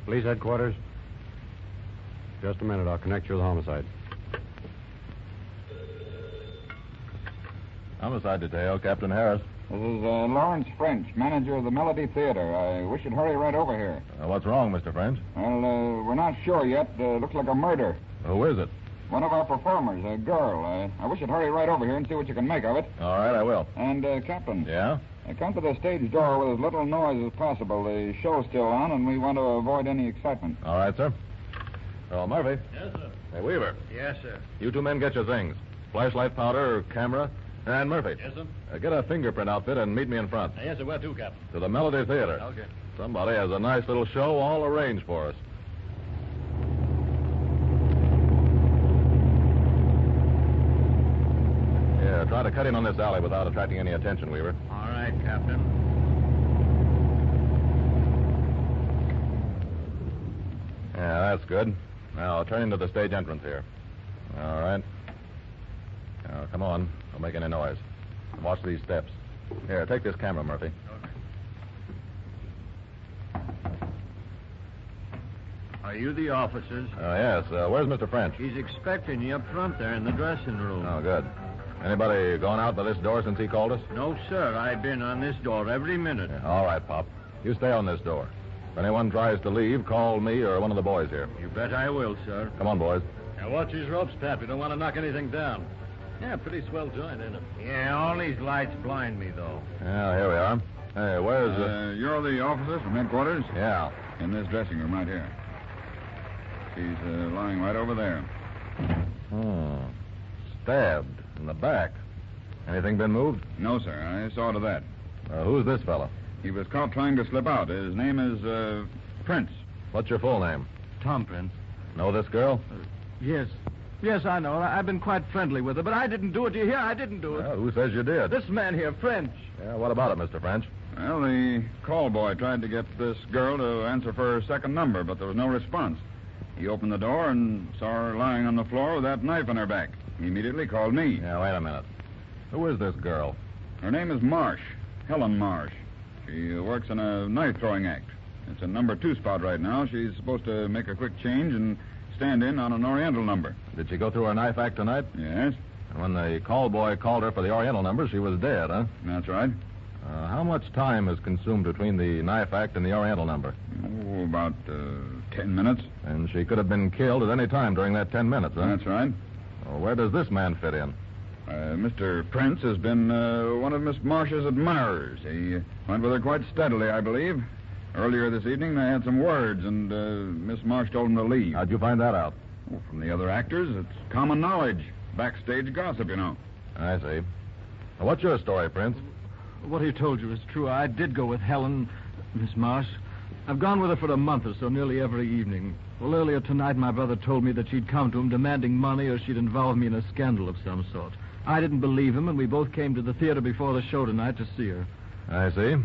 Police headquarters? Just a minute. I'll connect you with homicide. Homicide detail, Captain Harris. This is Lawrence French, manager of the Melody Theater. I wish you'd hurry right over here. What's wrong, Mr. French? Well, we're not sure yet. Looks like a murder. Who is it? One of our performers, a girl. I wish you'd hurry right over here and see what you can make of it. All right, I will. And, Captain. Yeah? Come to the stage door with as little noise as possible. The show's still on, and we want to avoid any excitement. All right, sir. Oh, Murphy. Yes, sir. Hey, Weaver. Yes, sir. You two men get your things. Flashlight, powder, camera. And Murphy. Yes, sir. Get a fingerprint outfit and meet me in front. Yes, sir. Where to, Captain? To the Melody Theater. Okay. Somebody has a nice little show all arranged for us. Yeah, try to cut in on this alley without attracting any attention, Weaver. All right, Captain. Yeah, that's good. Now, turn into the stage entrance here. All right. Now, come on. Don't make any noise. Watch these steps. Here, take this camera, Murphy. Okay. Are you the officers? Yes. Where's Mr. French? He's expecting you up front there in the dressing room. Oh, good. Anybody gone out by this door since he called us? No, sir. I've been on this door every minute. Yeah, all right, Pop. You stay on this door. If anyone tries to leave, call me or one of the boys here. You bet I will, sir. Come on, boys. Now, watch these ropes, Pap. You don't want to knock anything down. Yeah, pretty swell joint, isn't it? Yeah, all these lights blind me, though. Yeah, here we are. Hey, where's... You're the officer from headquarters? Yeah. In this dressing room right here. She's lying right over there. Stabbed in the back. Anything been moved? No, sir. I saw to that. Who's this fella? He was caught trying to slip out. His name is, Prince. What's your full name? Tom Prince. Know this girl? Yes. Yes, I know. I've been quite friendly with her, but I didn't do it. Do you hear? I didn't do it. Well, who says you did? This man here, French. Yeah, what about it, Mr. French? Well, the call boy tried to get this girl to answer for her second number, but there was no response. He opened the door and saw her lying on the floor with that knife in her back. He immediately called me. Yeah, wait a minute. Who is this girl? Her name is Marsh. Helen Marsh. She works in a knife-throwing act. It's a number 2 spot right now. She's supposed to make a quick change and stand in on an Oriental number. Did she go through her knife act tonight? Yes. And when the call boy called her for the Oriental number, she was dead, huh? That's right. How much time is consumed between the knife act and the Oriental number? Oh, about 10 minutes. And she could have been killed at any time during that 10 minutes, huh? That's right. Well, where does this man fit in? Mr. Prince has been one of Miss Marsh's admirers. He went with her quite steadily, I believe. Earlier this evening, they had some words, and Miss Marsh told him to leave. How'd you find that out? Oh, from the other actors. It's common knowledge. Backstage gossip, you know. I see. Now, what's your story, Prince? What he told you is true. I did go with Helen, Miss Marsh. I've gone with her for a month or so, nearly every evening. Well, earlier tonight, my brother told me that she'd come to him demanding money or she'd involve me in a scandal of some sort. I didn't believe him, and we both came to the theater before the show tonight to see her. I see.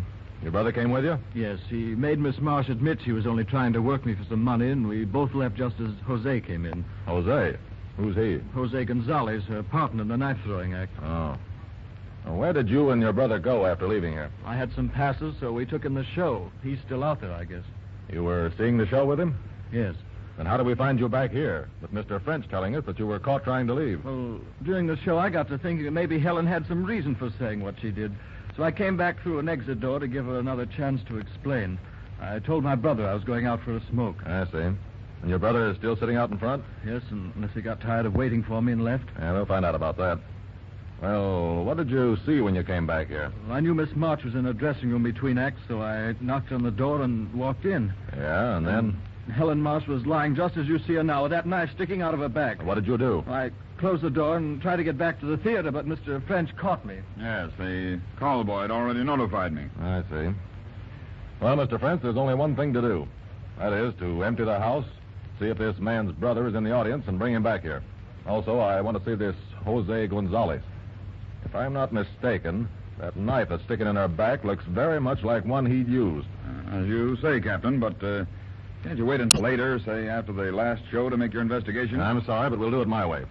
Your brother came with you? Yes, he made Miss Marsh admit she was only trying to work me for some money, and we both left just as Jose came in. Jose? Who's he? Jose Gonzalez, her partner in the knife-throwing act. Oh. Well, where did you and your brother go after leaving here? I had some passes, so we took in the show. He's still out there, I guess. You were seeing the show with him? Yes. Then how did we find you back here, with Mr. French telling us that you were caught trying to leave? Well, during the show, I got to thinking that maybe Helen had some reason for saying what she did. So I came back through an exit door to give her another chance to explain. I told my brother I was going out for a smoke. I see. And your brother is still sitting out in front? Yes, unless he got tired of waiting for me and left. Yeah, we'll find out about that. Well, what did you see when you came back here? Well, I knew Miss March was in a dressing room between acts, so I knocked on the door and walked in. Yeah, and then? Helen Marsh was lying just as you see her now, with that knife sticking out of her back. What did you do? I closed the door and tried to get back to the theater, but Mr. French caught me. Yes, the call boy had already notified me. I see. Well, Mr. French, there's only one thing to do. That is to empty the house, see if this man's brother is in the audience, and bring him back here. Also, I want to see this Jose Gonzalez. If I'm not mistaken, that knife that's sticking in her back looks very much like one he'd used. As you say, Captain, but can't you wait until later, say after the last show, to make your investigation? I'm sorry, but we'll do it my way.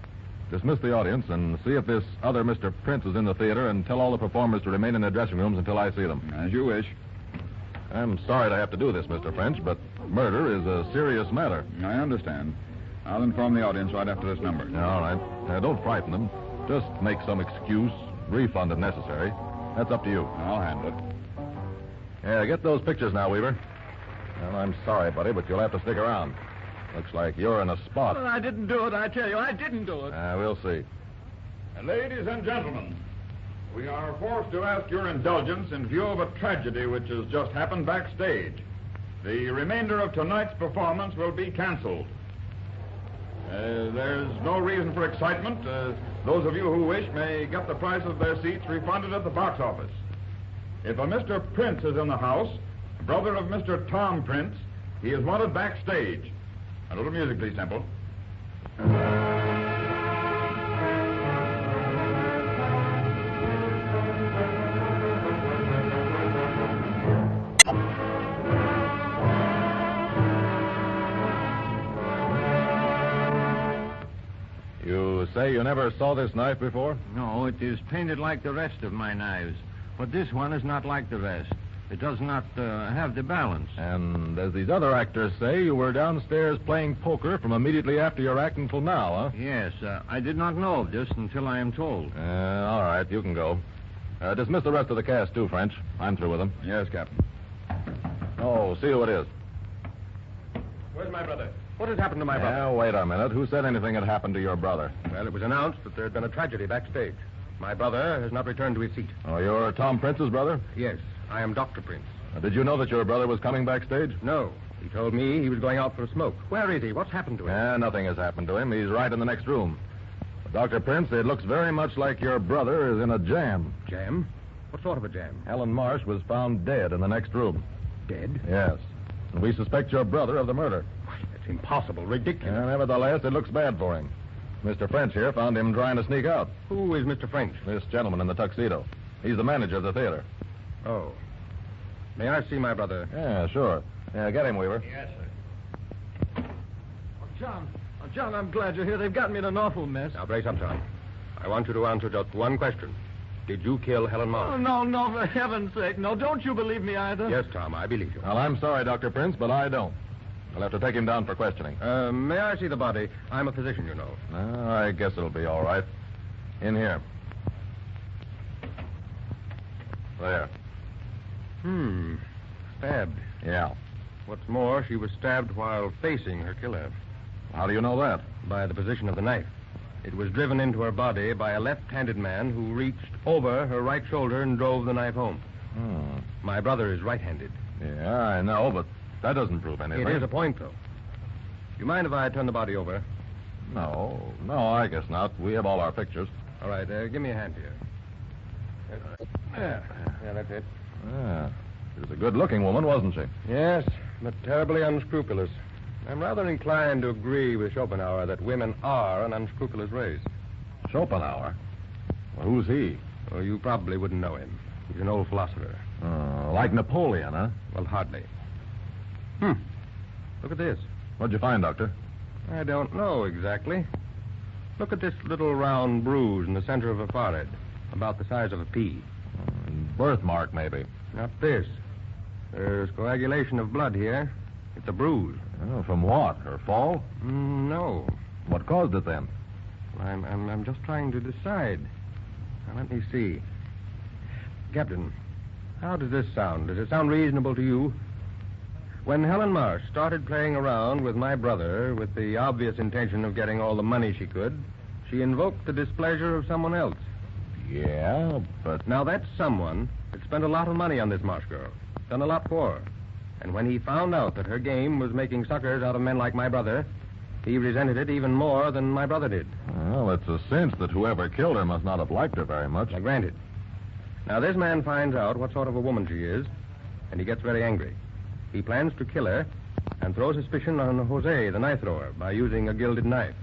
Dismiss the audience and see if this other Mr. Prince is in the theater, and tell all the performers to remain in their dressing rooms until I see them. As you wish. I'm sorry to have to do this, Mr. French, but murder is a serious matter. I understand. I'll inform the audience right after this number. All right. Don't frighten them. Just make some excuse, refund if necessary. That's up to you. I'll handle it. Yeah, get those pictures now, Weaver. Well, I'm sorry, buddy, but you'll have to stick around. Looks like you're in a spot. Well, I didn't do it, I tell you. I didn't do it. We'll see. Ladies and gentlemen, we are forced to ask your indulgence in view of a tragedy which has just happened backstage. The remainder of tonight's performance will be canceled. There's no reason for excitement. Those of you who wish may get the price of their seats refunded at the box office. If a Mr. Prince is in the house, brother of Mr. Tom Prince, he is wanted backstage. A little music, please, Temple. You say you never saw this knife before? No, it is painted like the rest of my knives. But this one is not like the rest. It does not have the balance. And as these other actors say, you were downstairs playing poker from immediately after your act until now, huh? Yes, I did not know of this until I am told. All right, you can go. Dismiss the rest of the cast, too, French. I'm through with them. Yes, Captain. Oh, see who it is. Where's my brother? What has happened to my brother? Now, wait a minute. Who said anything had happened to your brother? Well, it was announced that there had been a tragedy backstage. My brother has not returned to his seat. Oh, you're Tom Prince's brother? Yes, I am Dr. Prince. Did you know that your brother was coming backstage? No. He told me he was going out for a smoke. Where is he? What's happened to him? Nothing has happened to him. He's right in the next room. But Dr. Prince, it looks very much like your brother is in a jam. Jam? What sort of a jam? Helen Marsh was found dead in the next room. Dead? Yes. And we suspect your brother of the murder. Why, that's impossible. Ridiculous. Nevertheless, it looks bad for him. Mr. French here found him trying to sneak out. Who is Mr. French? This gentleman in the tuxedo. He's the manager of the theater. Oh. May I see my brother? Yeah, sure. Yeah, get him, Weaver. Yes, sir. John, I'm glad you're here. They've got me in an awful mess. Now, brace up, John. I want you to answer just one question. Did you kill Helen Marsh? Oh, no, for heaven's sake. No, don't you believe me either? Yes, Tom, I believe you. Well, I'm sorry, Dr. Prince, but I don't. I'll have to take him down for questioning. May I see the body? I'm a physician, you know. I guess it'll be all right. In here. There. Stabbed. Yeah. What's more, she was stabbed while facing her killer. How do you know that? By the position of the knife. It was driven into her body by a left-handed man who reached over her right shoulder and drove the knife home. My brother is right-handed. Yeah, I know, but that doesn't prove anything. It is a point, though. You mind if I turn the body over? No, I guess not. We have all our pictures. All right, give me a hand here. Yeah, that's it. Yeah. She was a good-looking woman, wasn't she? Yes, but terribly unscrupulous. I'm rather inclined to agree with Schopenhauer that women are an unscrupulous race. Schopenhauer? Well, who's he? Oh, you probably wouldn't know him. He's an old philosopher. Like Napoleon, huh? Well, hardly. Look at this. What'd you find, Doctor? I don't know exactly. Look at this little round bruise in the center of her forehead, about the size of a pea. Birthmark, maybe. Not this. There's coagulation of blood here. It's a bruise. Oh, from what? Her fall? No. What caused it then? I'm just trying to decide. Now, let me see. Captain, how does this sound? Does it sound reasonable to you? When Helen Marsh started playing around with my brother with the obvious intention of getting all the money she could, she invoked the displeasure of someone else. Yeah, but... Now, that someone had spent a lot of money on this Marsh girl, done a lot for her. And when he found out that her game was making suckers out of men like my brother, he resented it even more than my brother did. Well, it's a cinch that whoever killed her must not have liked her very much. Now, granted. Now, this man finds out what sort of a woman she is, and he gets very angry. He plans to kill her and throw suspicion on Jose, the knife thrower, by using a gilded knife,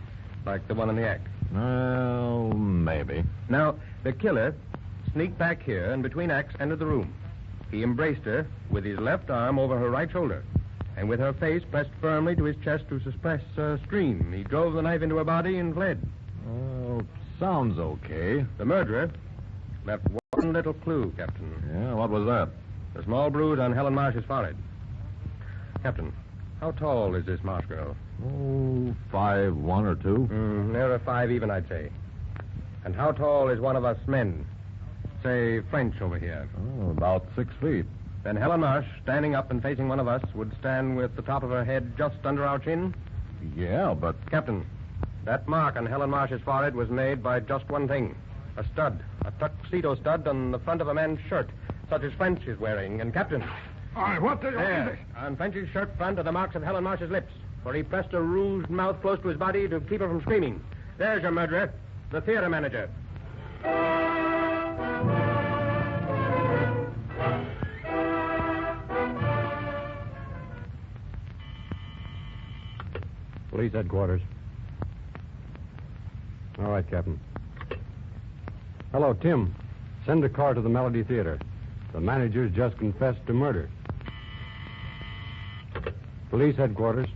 like the one in the act. Well, maybe. Now, the killer sneaked back here and between acts entered the room. He embraced her with his left arm over her right shoulder, and with her face pressed firmly to his chest to suppress a scream, he drove the knife into her body and fled. Oh, sounds okay. The murderer left one little clue, Captain. Yeah, what was that? The small bruise on Helen Marsh's forehead. Captain, how tall is this Marsh girl? Oh, 5'1" or 2. Nearer 5 even, I'd say. And how tall is one of us men? Say, French over here. Oh, about 6 feet. Then Helen Marsh, standing up and facing one of us, would stand with the top of her head just under our chin? Yeah, but... Captain, that mark on Helen Marsh's forehead was made by just one thing. A stud. A tuxedo stud on the front of a man's shirt, such as French is wearing. And, Captain... What the... There, on French's shirt front are the marks of Helen Marsh's lips, where he pressed a rouged mouth close to his body to keep her from screaming. There's your murderer, the theater manager. Police headquarters. All right, Captain. Hello, Tim. Send a car to the Melody Theater. The manager's just confessed to murder. Police headquarters.